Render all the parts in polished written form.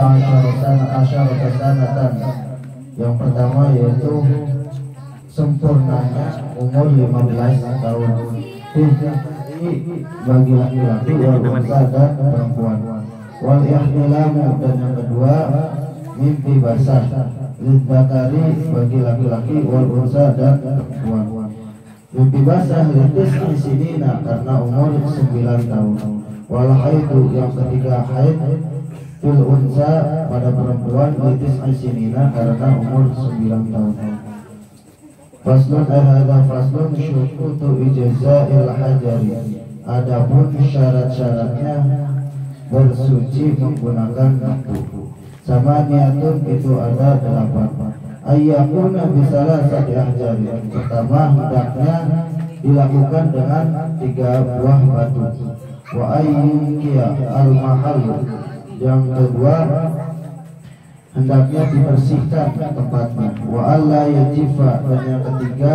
asyarata sanatan. Yang pertama yaitu sempurnanya umur 15 tahun bagi laki-laki wal unsa dan perempuan. Wal ihtilamu, dan yang kedua mimpi basah lidzakari bagi laki-laki wal unsa dan perempuan. Mimpi basah litis isinina karena umur 9 tahun. Wal haidu, yang ketiga haid fil unsa pada perempuan litis isinina karena umur 9 tahun. Faslun hadza faslun syurutu ijza'il hajari. Adapun syarat-syaratnya bersuci menggunakan batu. Sama niatun itu ada 8. Ayyakuna bisalah sati ahjari. Pertama, hendaknya dilakukan dengan 3 buah batu. Wa ayyukiya al-mahal. Yang kedua, hendaknya dibersihkan tempatnya. Wa alla yajifa, dan yang ketiga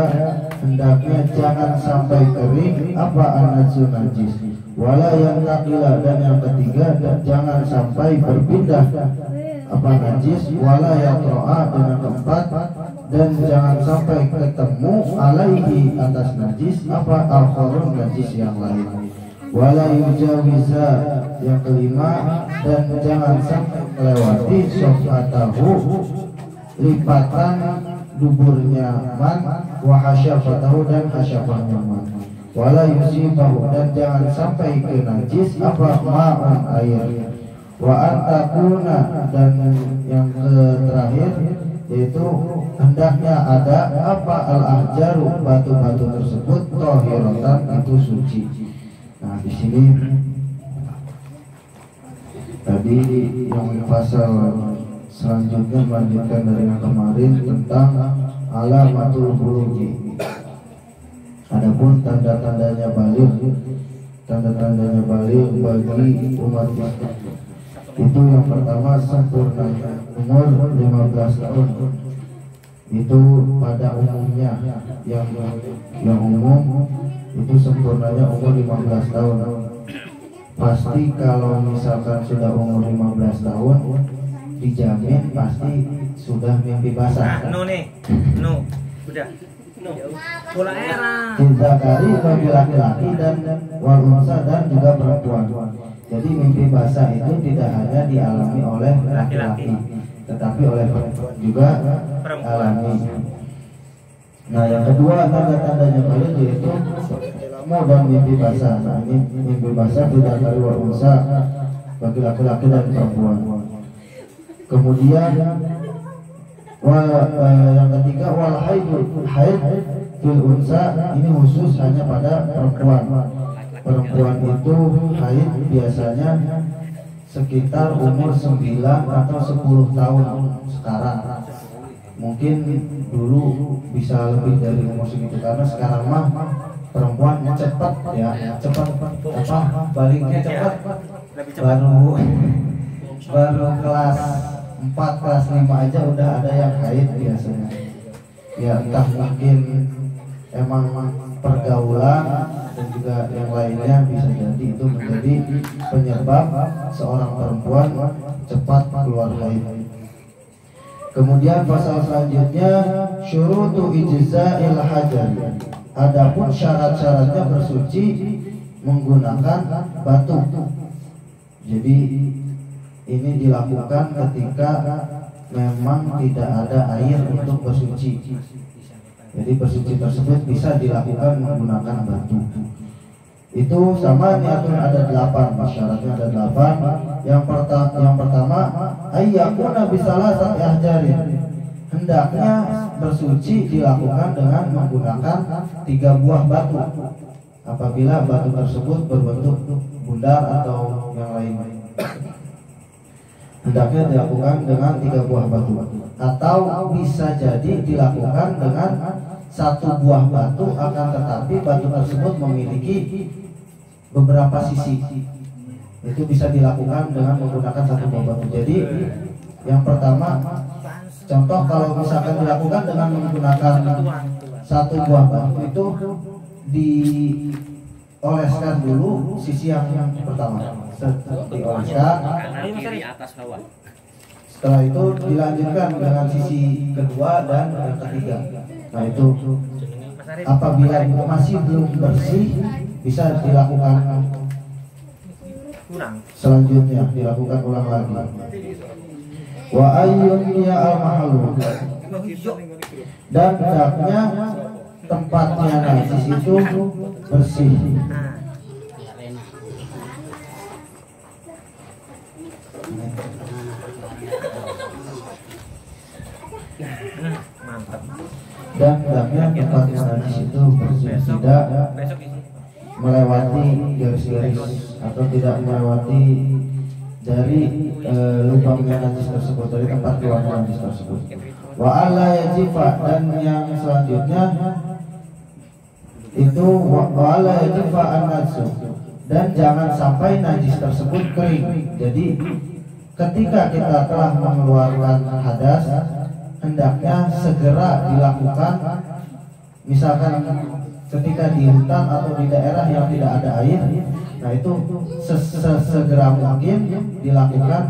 hendaknya jangan sampai kering apa an-najis najis. Wala yang takila, dan yang ketiga jangan sampai berpindah apa najis. Wala yang ro'a, dan yang keempat dan jangan sampai ketemu alaihi atas najis apa al-khurun najis yang lain. Wala yujawiza, yang kelima, dan jangan sampai melewati sofatahu lipatan duburnya man wa hasyafatahu dan hasyafahnya man. Wala yusibahu, dan jangan sampai ke najis apa ma'un air. Wa antakuna, dan yang terakhir yaitu hendaknya ada apa al-ahjaru batu-batu tersebut tohiratan itu suci. Nah, di sini tadi yang pasal selanjutnya melanjutkan dari yang kemarin tentang alamatul bulughi. Adapun tanda-tandanya balik, tanda-tandanya balik bagi umat Islam itu yang pertama sempurna umur 15 tahun. Itu pada umumnya yang umum itu sempurnanya umur 15 tahun. Pasti kalau misalkan sudah umur 15 tahun dijamin pasti sudah mimpi basah. Udah. Bola era. Zakari bagi laki-laki dan wal unsa dan juga perempuan. Jadi mimpi basah itu tidak hanya dialami oleh laki-laki, tetapi oleh perempuan juga alami. Nah, yang kedua tanda-tandanya balik yaitu ilmu dan mimpi basah. Nah, ini mimpi basah tidak dari wal unsa bagi laki-laki dan perempuan. Kemudian yang ketiga wal haid fil unsa, ini khusus hanya pada perempuan. Perempuan itu haid biasanya sekitar umur 9 atau 10 tahun sekarang. Mungkin dulu bisa lebih dari umur segitu karena sekarang mah perempuan cepat ya, cepat apa baliknya cepat. Baru kelas 4 kelas 5 aja udah ada yang haid biasanya. Ya entah mungkin emang pergaulan dan juga yang lainnya bisa jadi itu menjadi penyebab seorang perempuan cepat keluar haid. Kemudian pasal selanjutnya syurutu ijza'il hajar. Adapun syarat-syaratnya bersuci menggunakan batu. Jadi ini dilakukan ketika memang tidak ada air untuk bersuci. Jadi bersuci tersebut bisa dilakukan menggunakan batu. Itu sama niatun ada 8, syaratnya ada 8. Yang pertama ayyakuna bisalah sati ahjarin. Hendaknya bersuci dilakukan dengan menggunakan 3 buah batu. Apabila batu tersebut berbentuk bundar atau yang lain, hendaknya dilakukan dengan 3 buah batu. Atau bisa jadi dilakukan dengan 1 buah batu, akan tetapi batu tersebut memiliki beberapa sisi. Itu bisa dilakukan dengan menggunakan 1 buah batu. Jadi yang pertama, contoh kalau misalkan dilakukan dengan menggunakan 1 buah batu itu dioleskan dulu sisi yang pertama. Dioleskan kiri atas bawah. Setelah itu dilanjutkan dengan sisi kedua dan yang ketiga. Nah itu apabila masih belum bersih bisa dilakukan selanjutnya, dilakukan ulang lagi. Wa ayyun ya al mahalu, dan hendaknya tempatnya najis itu bersih. Mantap. Dan hendaknya tempatnya najis itu bersih, tidak melewati garis-garis atau tidak melewati dari lubangnya najis tersebut, dari tempat keluarnya najis tersebut. Wa alla yajifa, dan yang selanjutnya itu wa alla yajifa an-najsu, dan jangan sampai najis tersebut kering. Jadi ketika kita telah mengeluarkan hadas, hendaknya segera dilakukan. Misalkan ketika di hutan atau di daerah yang tidak ada air, nah itu sesegera mungkin dilakukan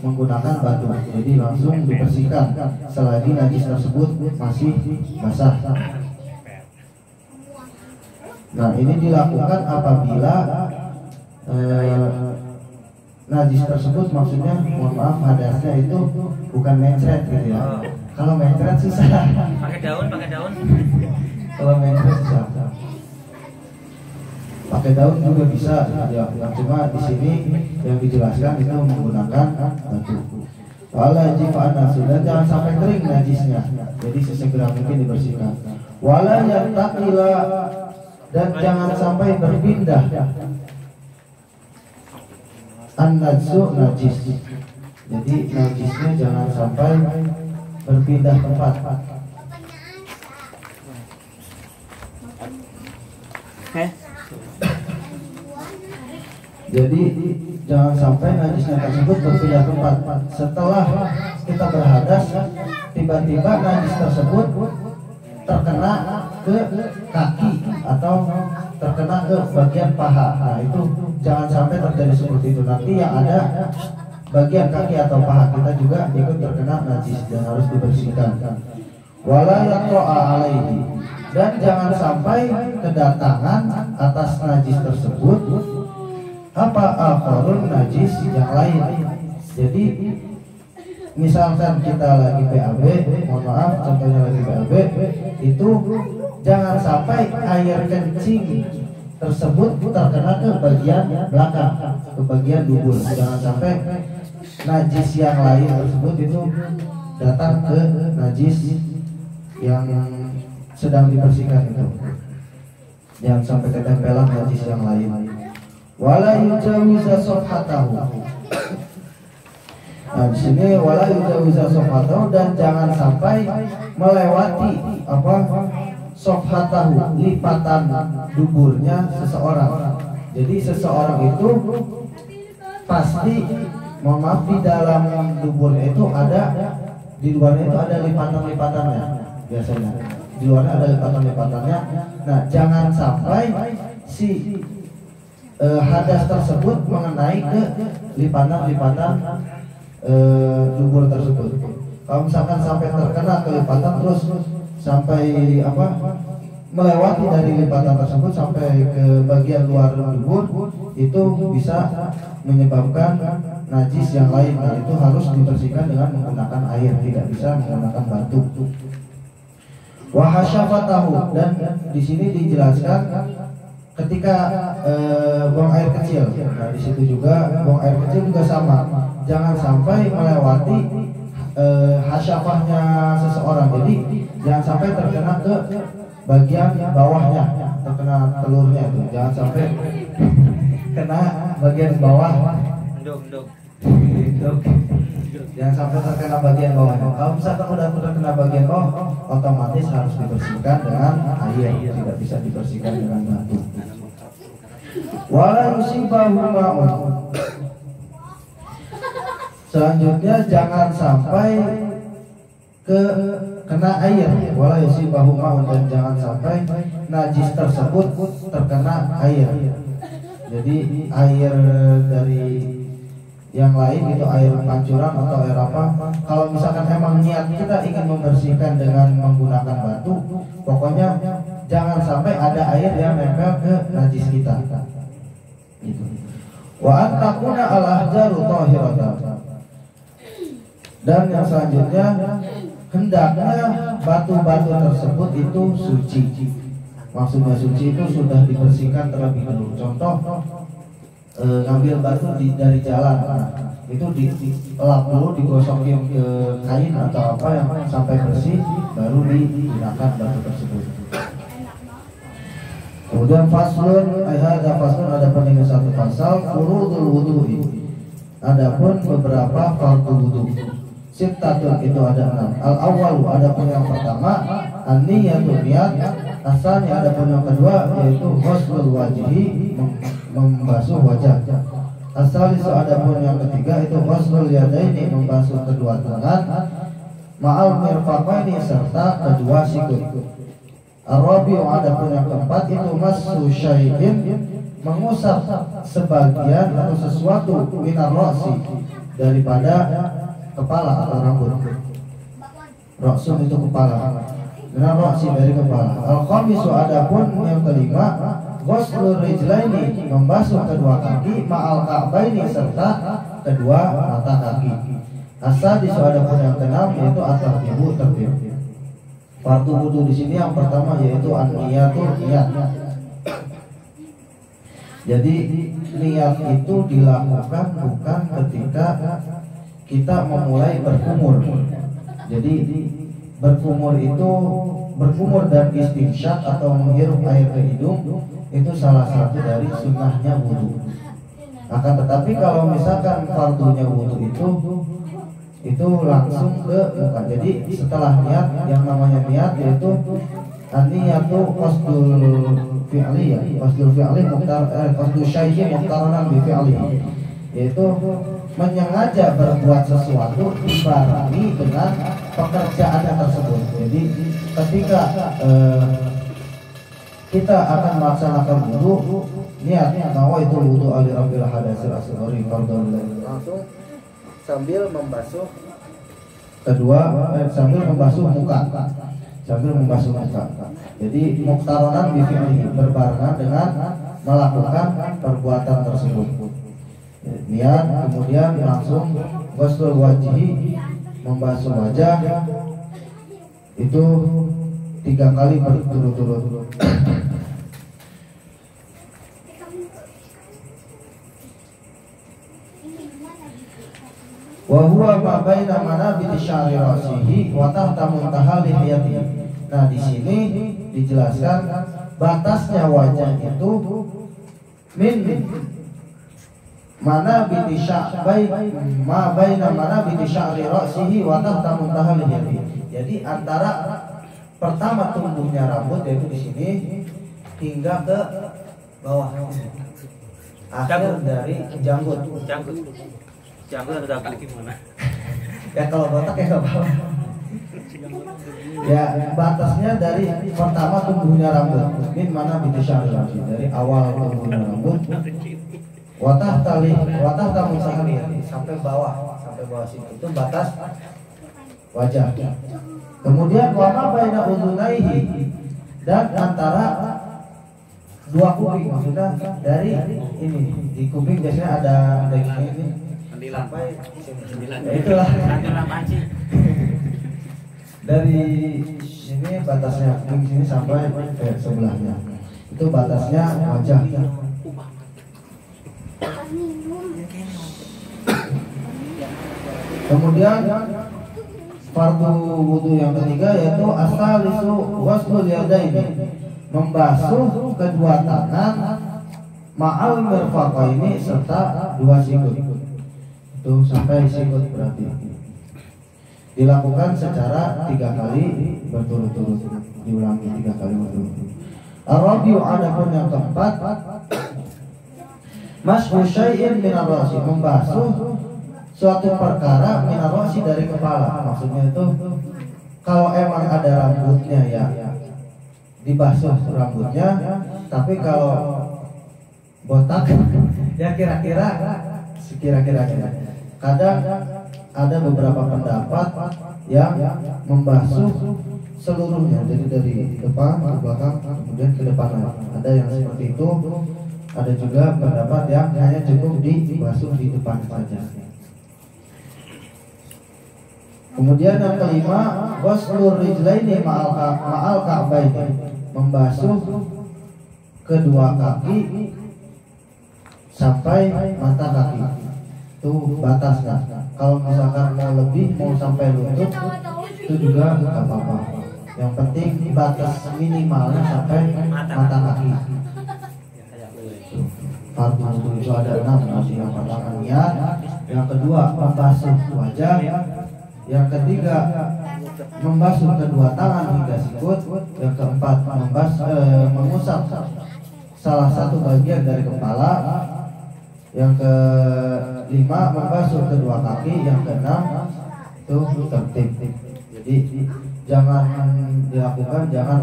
menggunakan batu. Jadi langsung dibersihkan selagi najis tersebut masih basah. Nah ini dilakukan apabila najis tersebut, maksudnya mohon maaf, hadasnya itu bukan mencret gitu ya. Kalau mencret susah. Pakai daun. Kalau mencret susah. Pakai daun juga bisa ya. Cuma di sini yang dijelaskan itu menggunakan batu. Wala jifa'ana, sudah jangan sampai kering najisnya. Jadi sesegera mungkin dibersihkan. Wala yantakila, dan jangan sampai berpindah. An-najsu, najis. Jadi najisnya jangan sampai berpindah tempat. Jadi jangan sampai najisnya tersebut berpindah tempat. Setelah kita berhadas, tiba-tiba najis tersebut terkena ke kaki atau terkena ke bagian paha. Nah itu jangan sampai terjadi seperti itu. Nanti yang ada bagian kaki atau paha kita juga ikut terkena najis dan harus dibersihkan. Wala yaqa'a alaihi, dan jangan sampai kedatangan atas najis tersebut apa akharun najis yang lain. Jadi misalkan kita lagi BAB, mohon maaf contohnya lagi BAB, itu jangan sampai air kencing tersebut terkena ke bagian belakang, ke bagian dubur. Jangan sampai najis yang lain tersebut itu datang ke najis yang sedang dibersihkan itu. Jangan sampai ketempelan najis yang lain. Wala yujawiza sofhatahu. Nah di sini wala yujawiza sofhatahu, dan jangan sampai melewati apa sofhatahu, lipatan duburnya seseorang. Jadi seseorang itu pasti, mohon maaf, di dalam duburnya itu ada, di luarnya itu ada lipatan-lipatannya biasanya. Di luarnya ada lipatan-lipatannya. Nah jangan sampai si hadas tersebut mengenai ke lipatan-lipatan dubur tersebut. Kalau misalkan sampai terkena ke lipatan terus sampai apa melewati dari lipatan tersebut sampai ke bagian luar dubur, itu bisa menyebabkan najis yang lain. Nah, itu harus dibersihkan dengan menggunakan air, tidak bisa menggunakan batu. Wahasyafatahu, dan di sini dijelaskan ketika buang air kecil. Nah, di situ juga buang air kecil juga sama. Jangan sampai melewati hasyafahnya seseorang. Jadi jangan sampai terkena ke bagian bawahnya, terkena telurnya itu. Jangan sampai kena bagian bawah. Jangan sampai terkena bagian bawah. Kalau misalkan udah terkena bagian bawah, otomatis harus dibersihkan dengan air, tidak bisa dibersihkan dengan batu. Wala yusibahu ma'un. Selanjutnya jangan sampai kena air. Wala yusibahu ma'un, dan jangan sampai najis tersebut terkena air. Jadi air dari yang lain itu air pancuran atau air apa. Kalau misalkan emang niat kita ingin membersihkan dengan menggunakan batu, pokoknya jangan sampai ada air yang nempel ke najis kita. Gitu. Wa antakuna al-ahjaru tahiratan. Dan yang selanjutnya hendaknya batu-batu tersebut itu suci. Maksudnya suci itu sudah dibersihkan terlebih dahulu. Contoh ngambil batu dari jalan, itu dielap dulu, digosokin ke kain atau apa yang sampai bersih, baru digunakan batu tersebut. Kemudian faslun, ada faslun, ada pentingnya satu pasal furudul wudu'i. Adapun beberapa fardu wudu. Sittatul itu ada 6. Al awal ada pun yang pertama, an-niyatu niat. Asalnya ada pun yang kedua yaitu ghuslul wajhi, membasuh wajah. Asal itu ada pun yang ketiga itu ghuslul yadaini, membasuh kedua tangan. Ma'al mirfaqaini, serta kedua sikut. Ar-rabi'u ada pun yang keempat itu massu syai'in, mengusap sebagian atau sesuatu minar ra'si, daripada kepala atau rambut. Ra'sun itu kepala, minar ra'si dari kepala. Al-khamisu ada pun yang kelima ghuslur rijlaini, membasuh kedua kaki, ma'al ka'baini, serta kedua mata kaki. As-sadisu ada pun yang keenam yaitu at-tartibu, tertib. Fardu wudu di sini yang pertama yaitu an-niyatu, niat. Jadi niat itu dilakukan bukan ketika kita memulai berkumur. Jadi berkumur itu, berkumur dan istinsyak atau menghirup air ke hidung itu salah satu dari sunnahnya wudu. Akan tetapi kalau misalkan fardunya wudu itu langsung ke muka. Jadi setelah niat, yang namanya niat yaitu an-niyatu qasdul fi'li, ya, qasdul fi'li qasdul syai'in muqtaranan bi fi'li, yaitu menyengaja berbuat sesuatu dibarengi dengan pekerjaannya tersebut. Jadi ketika kita akan melaksanakan wudu, niatnya nawaitu wudu ali rabbil hadasil asghari fardhu langsung sambil membasuh sambil membasuh muka. Jadi muqtaronan bi fi'lihi, berbarengan dengan melakukan perbuatan tersebut. Niat, kemudian langsung ghuslul wajhi, membasuh wajah itu 3 kali berturut-turut. Wa huwa ma baina manabiti sya'ri ra'sihi wa tahta muntaha lihiyatihi. Nah, di sini dijelaskan batasnya wajah itu min manabiti sya'ri ma baina manabiti sya'ri ra'sihi wa tahta muntaha lihiyatihi. Jadi antara pertama tumbuhnya rambut yaitu di sini hingga ke bawah. Akhir dari janggut. Janggut atau dagu gimana? Ya kalau botak ya nggak apa-apa. Ya batasnya dari pertama tumbuhnya rambut, min mana bitisya dari awal tumbuhnya rambut, watah tamu sahani sampai bawah situ itu batas wajah. Kemudian wama baina udunaihi, dan antara dua kuping, maksudnya dari ini di kuping biasanya ada ini. Sampai ya itulah dari sini batasnya kuping sini sampai sebelahnya itu batasnya wajah. Kemudian fardu wudu yang ketiga yaitu asalisu ghuslul yadaini, membasuh kedua tangan ma'al mirfaqaini, serta dua sikut. Itu sampai sikut berarti dilakukan secara 3 kali berturut-turut, diulangi 3 kali berturut-turut. Ar-rabi'u adapun yang keempat mashu syai'in minar ra'si, membasuh suatu perkara minar ra'si dari kepala. Maksudnya itu kalau emang ada rambutnya ya dibasuh rambutnya, tapi kalau botak ya kira-kira sekira-kira. Kadang ada beberapa pendapat yang membasuh seluruhnya, jadi dari depan ke belakang kemudian ke depan lagi. Ada yang seperti itu. Ada juga pendapat yang hanya cukup dibasuh di depan saja. Kemudian yang kelima, ghuslur rijlaini ma'al ka'baini, membasuh kedua kaki sampai mata kaki. Itu batasnya. Kalau misalkan mau lebih, mau sampai lutut, itu juga nggak apa-apa. Yang penting batas minimalnya sampai mata kaki. Fardu wudu itu ada 6, yang pertama niat, yang kedua membasuh wajah, yang ketiga membasuh kedua tangan hingga sikut, yang keempat mengusap salah satu bagian dari kepala, yang kelima membasuh kedua kaki, yang keenam itu tertib. Jadi jangan dilakukan, jangan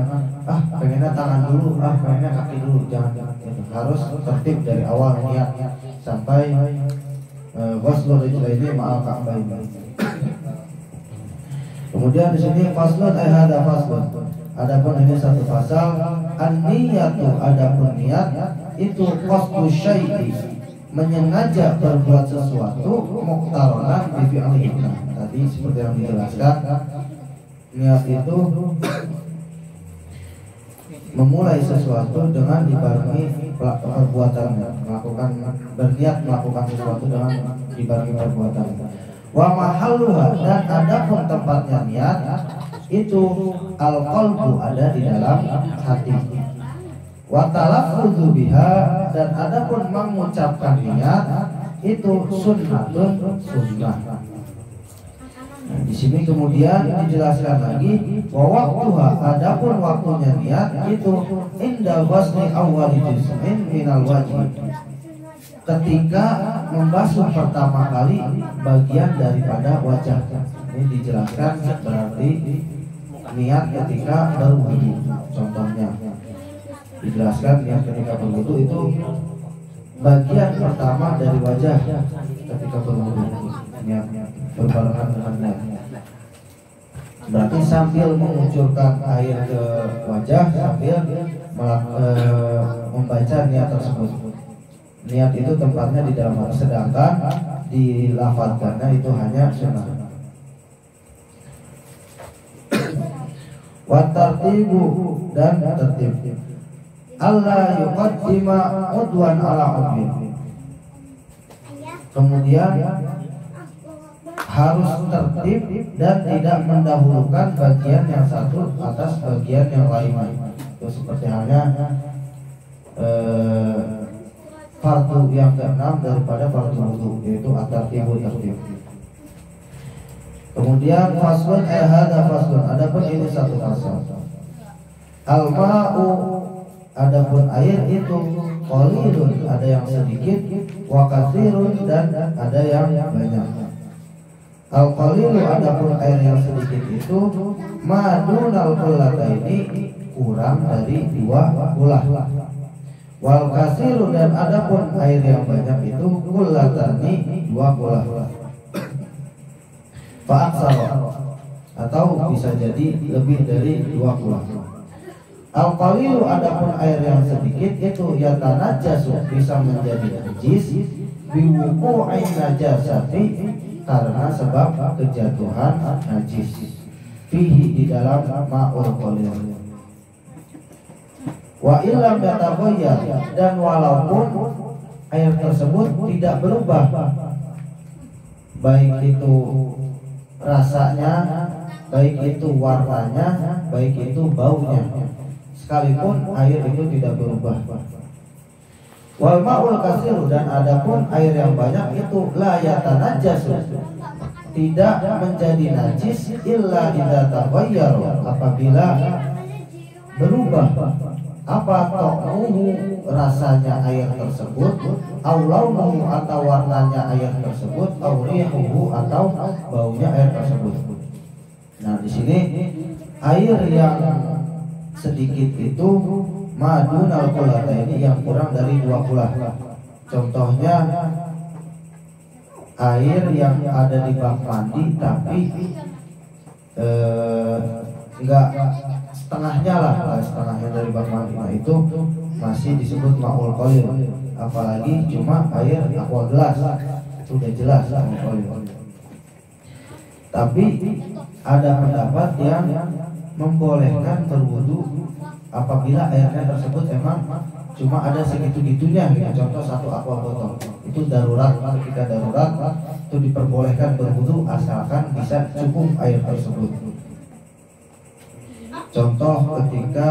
pengennya tangan dulu, pengennya kaki dulu, jangan gitu. Harus tertib dari awal niat sampai ghuslur rijlaini ma'al ka'baini. Kemudian di sini faslun hada faslun. Adapun ini satu pasal, an-niyatu, adapun niat itu qasdu syai'i, menyengaja berbuat sesuatu, muqtaronan bi fi'lihi. Tadi seperti yang dijelaskan, niat itu memulai sesuatu dengan dibarengi perbuatannya, berniat melakukan sesuatu dengan dibarengi perbuatannya. Wa mahalluha, dan adapun tempatnya niat itu al-qalbu, ada di dalam hati. Wa talaffudzu biha, dan adapun mengucapkan niat itu sunnatun, sunnah. Nah, di sini kemudian dijelaskan lagi bahwa waktuha, adapun waktunya niat itu inda ghusli awwal juz'in minal wajib, ketika membasuh pertama kali bagian daripada wajah. Ini dijelaskan berarti niat ketika berwudu. Contohnya dijelaskan niat ketika berwudu itu bagian pertama dari wajah ketika berwudu. Niat berbarengan dengan niat. Berarti sambil mengucurkan air ke wajah, sambil membaca niat tersebut. Niat itu tempatnya di dalam hati, sedangkan dilafadzkannya itu hanya sunnah. Wa tartibu, dan tertib. Allah yuqaddima udwan ala udwin. Kemudian harus tertib dan tidak mendahulukan bagian yang satu atas bagian yang lain. Itu seperti halnya fardu yang keenam daripada fardu wudu, yaitu at-tartibu, tertib. Kemudian faslun hada faslun, adapun ini satu fasal. Al-ma'u, adapun air itu qalilun, ada yang sedikit, wa katsirun, dan ada yang banyak. Al-qalilu, adapun air yang sedikit itu madunal qullataini, kurang dari 2 kulah. Wal kasiru, dan adapun air yang banyak itu kullatani, 2 kulah. Fa'aksara, atau bisa jadi lebih dari 2 kulah. Al-qalilu, adapun air yang sedikit itu yatanajjasu, bisa menjadi najis biwuqu'in najasati, karena sebab kejatuhan najis fihi, di dalam ma'ul qalil. Wa illam yataghayyar, dan walaupun air tersebut tidak berubah, baik itu rasanya, baik itu warnanya, baik itu baunya, sekalipun air itu tidak berubah. Wal ma'ul katsir, dan adapun air yang banyak itu la yatanajjasu, tidak menjadi najis illa idza taghayyara, apabila berubah apa ta'muhu, rasanya air tersebut, au launuhu, atau warnanya air tersebut, au rihuhu, atau baunya air tersebut. Nah, di sini air yang sedikit itu madunal qullataini, yang kurang dari 2 kulah. Contohnya air yang ada di bak mandi tapi enggak setengahnya lah, setengahnya dari bak mandi, nah itu masih disebut ma'ul qalil. Apalagi cuma air aqua gelas, itu udah jelas ma'ul qalil. Tapi ada pendapat yang membolehkan berwudu apabila airnya tersebut emang cuma ada segitu-gitunya gitu. Contoh satu aqua botol, itu darurat, ketika darurat itu diperbolehkan berwudu asalkan bisa cukup air tersebut. Contoh ketika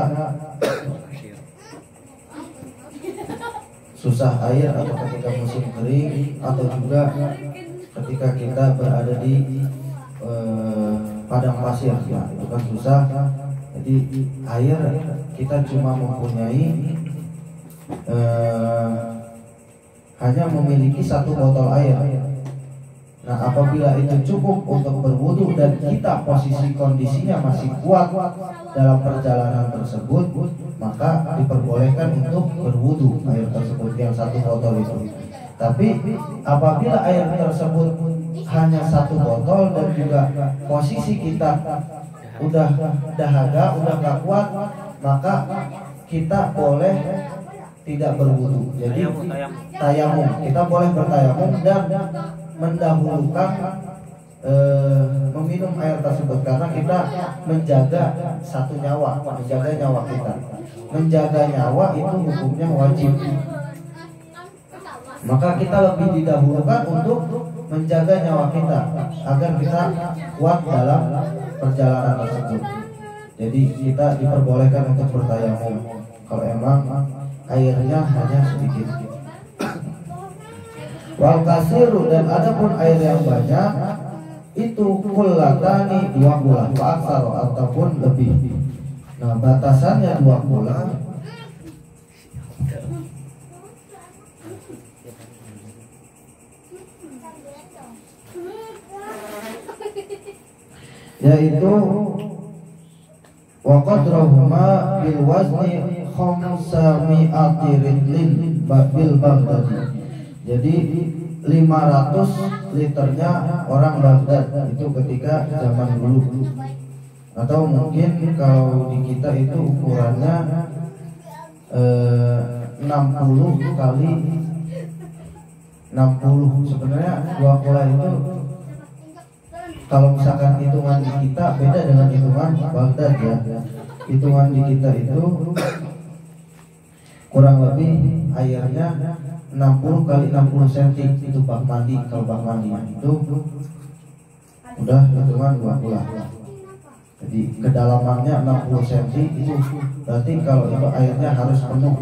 susah air atau ketika musim kering, atau juga ketika kita berada di padang pasir, ya itu kan susah. Jadi air kita cuma mempunyai hanya memiliki satu botol air. Nah, apabila itu cukup untuk berwudu dan kita posisi kondisinya masih kuat dalam perjalanan tersebut, maka diperbolehkan untuk berwudu air tersebut yang satu botol itu. Tapi apabila air tersebut hanya satu botol dan juga posisi kita udah dahaga, udah gak kuat, maka kita boleh tidak berwudu. Jadi tayamum, kita boleh bertayamum dan mendahulukan meminum air tersebut karena kita menjaga satu nyawa, menjaga nyawa kita. Menjaga nyawa itu hukumnya wajib. Maka kita lebih didahulukan untuk menjaga nyawa kita agar kita kuat dalam perjalanan tersebut. Jadi kita diperbolehkan untuk bertayamum kalau emang airnya hanya sedikit. Wal kasiru, dan adapun air yang banyak itu kullatani 2 bulan, wa aksar ataupun lebih. Nah, batasannya 2 bulan. Yaitu wa qadrahuma bil wazni khamsami'ati ridlin bil Baghdadi. Jadi 500 liternya orang Baghdad itu ketika zaman dulu. Atau mungkin kalau di kita itu ukurannya 60 kali 60. Sebenarnya 2 kula itu kalau misalkan hitungan di kita beda dengan hitungan Baghdad ya. Hitungan di kita itu kurang lebih airnya 60 kali 60 cm itu bak mandi. Kalau bak mandi itu udah hitungan 2 Jadi kedalamannya 60 cm itu berarti kalau itu airnya harus penuh.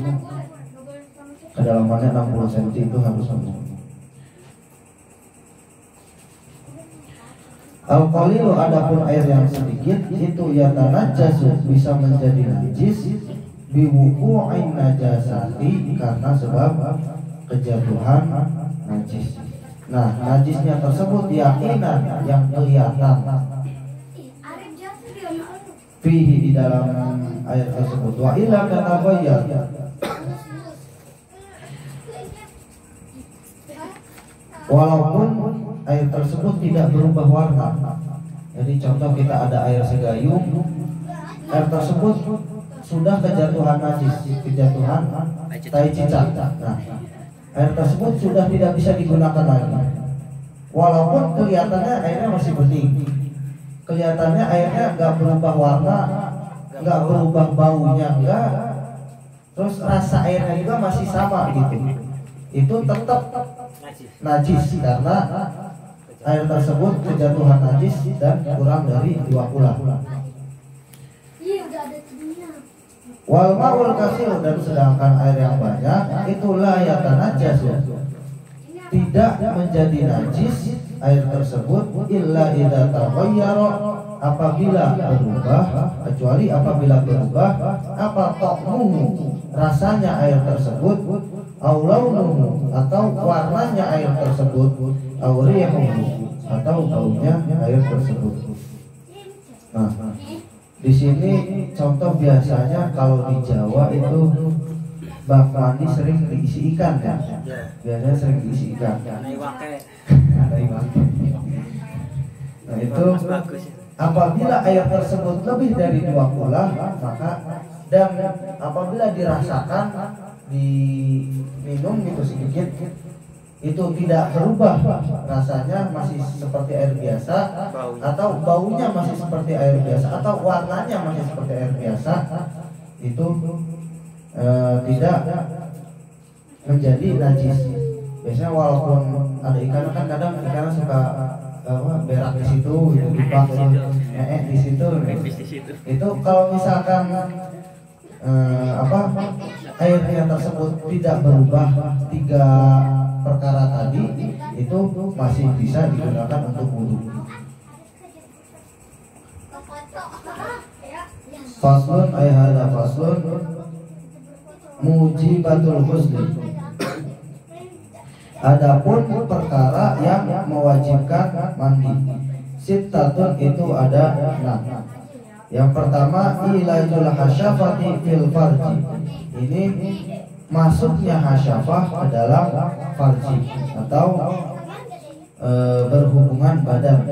Kedalamannya 60 cm itu harus penuh. Al-qalilu, adapun air yang sedikit itu yatanajjasu, bisa menjadi najis biwuqu'in najasati, karena sebab kejatuhan najis. Nah, najisnya tersebut yakinan, yang kelihatan fihi, di dalam air tersebut. Wa illa tatabayyar, walaupun air tersebut tidak berubah warna. Jadi contoh kita ada air segayung, air tersebut sudah kejatuhan najis, kejatuhan tai cicak. Nah, air tersebut sudah tidak bisa digunakan lagi. Walaupun kelihatannya airnya masih bening, kelihatannya airnya nggak berubah warna, nggak berubah baunya, enggak, terus rasa airnya juga masih sama gitu. Itu tetap najis karena air tersebut kejatuhan najis dan kurang dari 2 bulan. Wal ma'ul katsir, dan sedangkan air yang banyak itulah yatanajjas, tidak menjadi najis air tersebut illa idza taghayyara, apabila berubah, kecuali apabila berubah apa ta'muhu, rasanya air tersebut, au launuhu, atau warnanya air tersebut, au rihuhu, atau baunya air tersebut. Nah, di sini contoh biasanya kalau di Jawa itu bak mandi sering diisi ikan ya. Ya. Biasanya sering diisi ikan. Karena iwake. Ada ikan. Nah itu Bagus. apabila air tersebut lebih dari 2 kula maka dan apabila dirasakan diminum gitu sedikit itu tidak berubah rasanya masih seperti air biasa atau baunya masih seperti air biasa atau warnanya masih seperti air biasa itu tidak menjadi najis. Biasanya walaupun ada ikan kan kadang ikan suka berak di situ gitu, di bak di situ. Itu kalau misalkan airnya tersebut tidak berubah 3 perkara tadi itu masih bisa digunakan untuk wudhu. Faslun ayhada faslun mujibatul husli. Adapun perkara yang mewajibkan mandi sittatun itu ada 6. Yang pertama ilajul hasyafati fil farji. Ini masuknya hasyafah ke dalam farji atau berhubungan badan.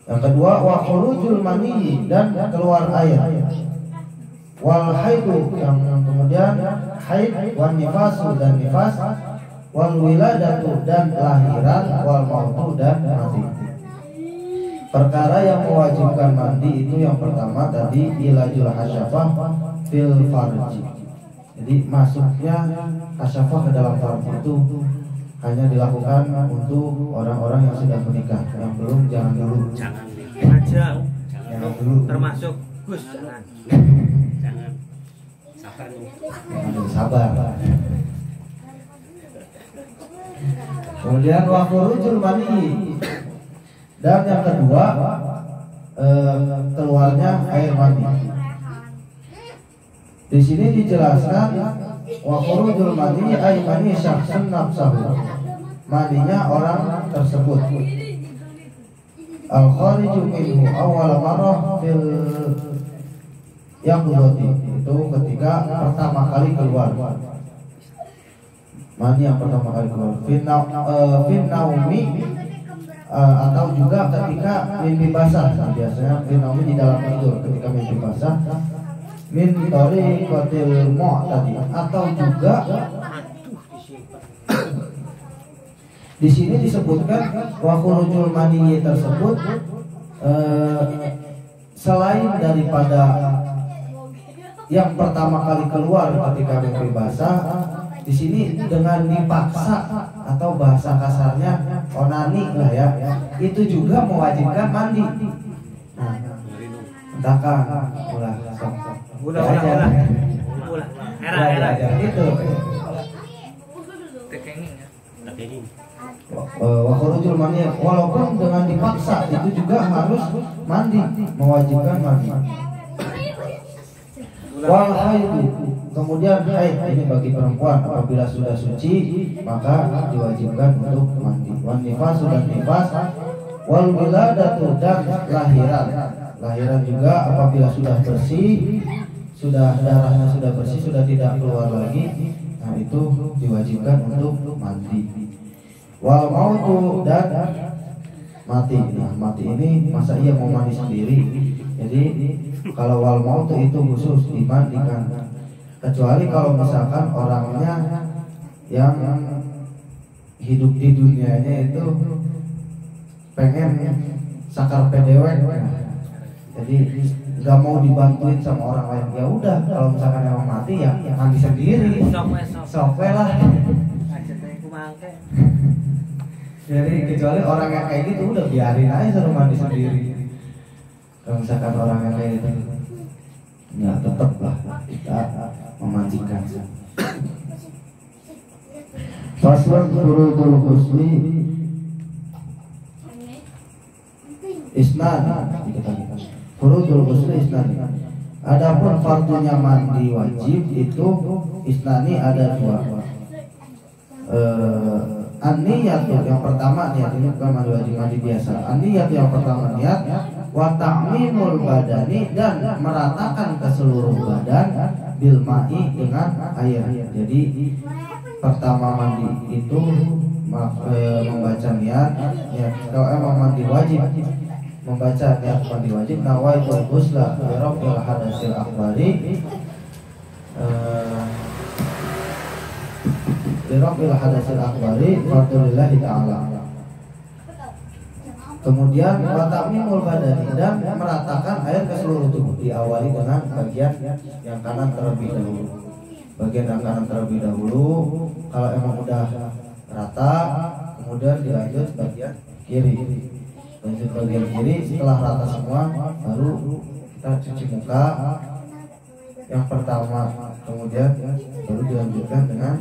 Yang kedua wa khurujul mani dan keluar air. Wal haidu yang kemudian haid wan nifasu dan nifas wal wiladatu dan lahiran wal mautu dan mati. Perkara yang mewajibkan mandi itu yang pertama tadi ilajul hasyafah fil farji. Jadi masuknya hasyafah ke dalam farji itu hanya dilakukan untuk orang-orang yang sudah menikah. Yang belum jangan dulu. Jangan aja. Jangan dulu. Termasuk Gus jangan. Jangan. Sabar nih. Sabar. Kemudian wa khurujul mani. Dan yang kedua keluarnya air mani. Di sini dijelaskan wa khurujul mani ay mani syakhsun nafsahu. Maninya orang tersebut. Al khariju minhu awal marrah fil yaqdati. Itu ketika pertama kali keluar. Mani yang pertama kali keluar. Fin naumi atau juga ketika mimpi basah. Biasanya fin naumi di dalam tidur ketika mimpi basah. Min tariqatil mu'tadi atau juga di sini disebutkan wa khurujul mani tersebut selain daripada yang pertama kali keluar ketika mimpi basah, di sini dengan dipaksa atau bahasa kasarnya onani lah ya, itu juga mewajibkan mandi. Nah, entahkah ulah era itu wa khurujul mani walaupun dengan dipaksa itu juga harus mandi, mewajibkan mandi. Wal haidu, kemudian haid ini bagi perempuan apabila sudah suci maka diwajibkan untuk mandi. Wan nifas sudah nifas, wal wiladatu dan lahiran. Lahiran juga apabila sudah bersih, sudah darahnya sudah bersih, sudah tidak keluar lagi, nah itu diwajibkan untuk mandi. Wal mautu dan mati. Nah, mati ini masa ia mau mandi sendiri? Jadi kalau wal mautu itu khusus dimandikan. Kecuali kalau misalkan orangnya yang hidup di dunianya itu pengen sakar PDW, jadi nggak mau dibantuin sama orang lain, ya udah kalau misalkan emang mati ya mandi sendiri, sok lah. Jadi kecuali orang yang kayak gitu udah biarin aja suruh mandi sendiri. Kalau misalkan orang yang kayak gitu, ya tetap lah kita memandikan. Faslun furudul husli isnan. Furudul husli isnan. Adapun fardunya mandi wajib itu isnani ada 2. An-niyat yang pertama niat, ini bukan mandi wajib, mandi biasa. An-niyat yang pertama niat wa ta'mimul badani dan meratakan ke seluruh badan bil ma'i dengan air. Jadi pertama mandi itu membaca niat kalau emang mandi wajib membaca niat mandi wajib nawaitul ghusla li rabbil hadasil akbari li rabbil hadasil akbari fadlillahi ta'ala. Kemudian watamimul badani dan meratakan air ke seluruh tubuh, diawali dengan bagian yang kanan terlebih dahulu. Bagian yang kanan terlebih dahulu, kalau emang udah rata, kemudian dilanjut bagian kiri. Lanjut bagian kiri, setelah rata semua, baru kita cuci muka. Yang pertama, kemudian baru dilanjutkan dengan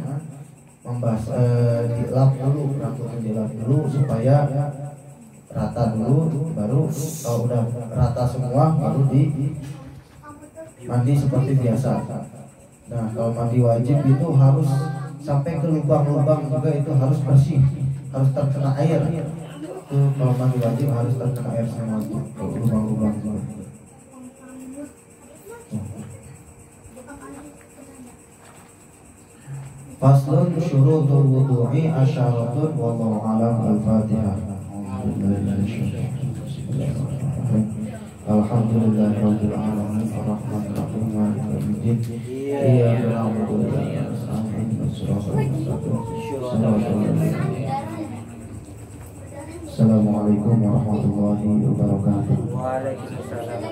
dilap dulu, rambutnya dilap dulu supaya rata dulu, baru kalau udah rata semua baru mandi seperti biasa. Nah, kalau mandi wajib itu harus sampai ke lubang-lubang juga, itu harus bersih, harus terkena air. Itu kalau mandi wajib harus terkena air semua, lubang-lubang. Faslun syurutul wudu'i asyaratun wallahu a'lam. Al-Fatihah. Alhamdulillahirabbil alamin arrahmanir rahim maliki yaumiddin iyyaka na'budu wa iyyaka nasta'in ihdinas siratal mustaqim. Assalamualaikum warahmatullahi wabarakatuh. Waalaikumsalam.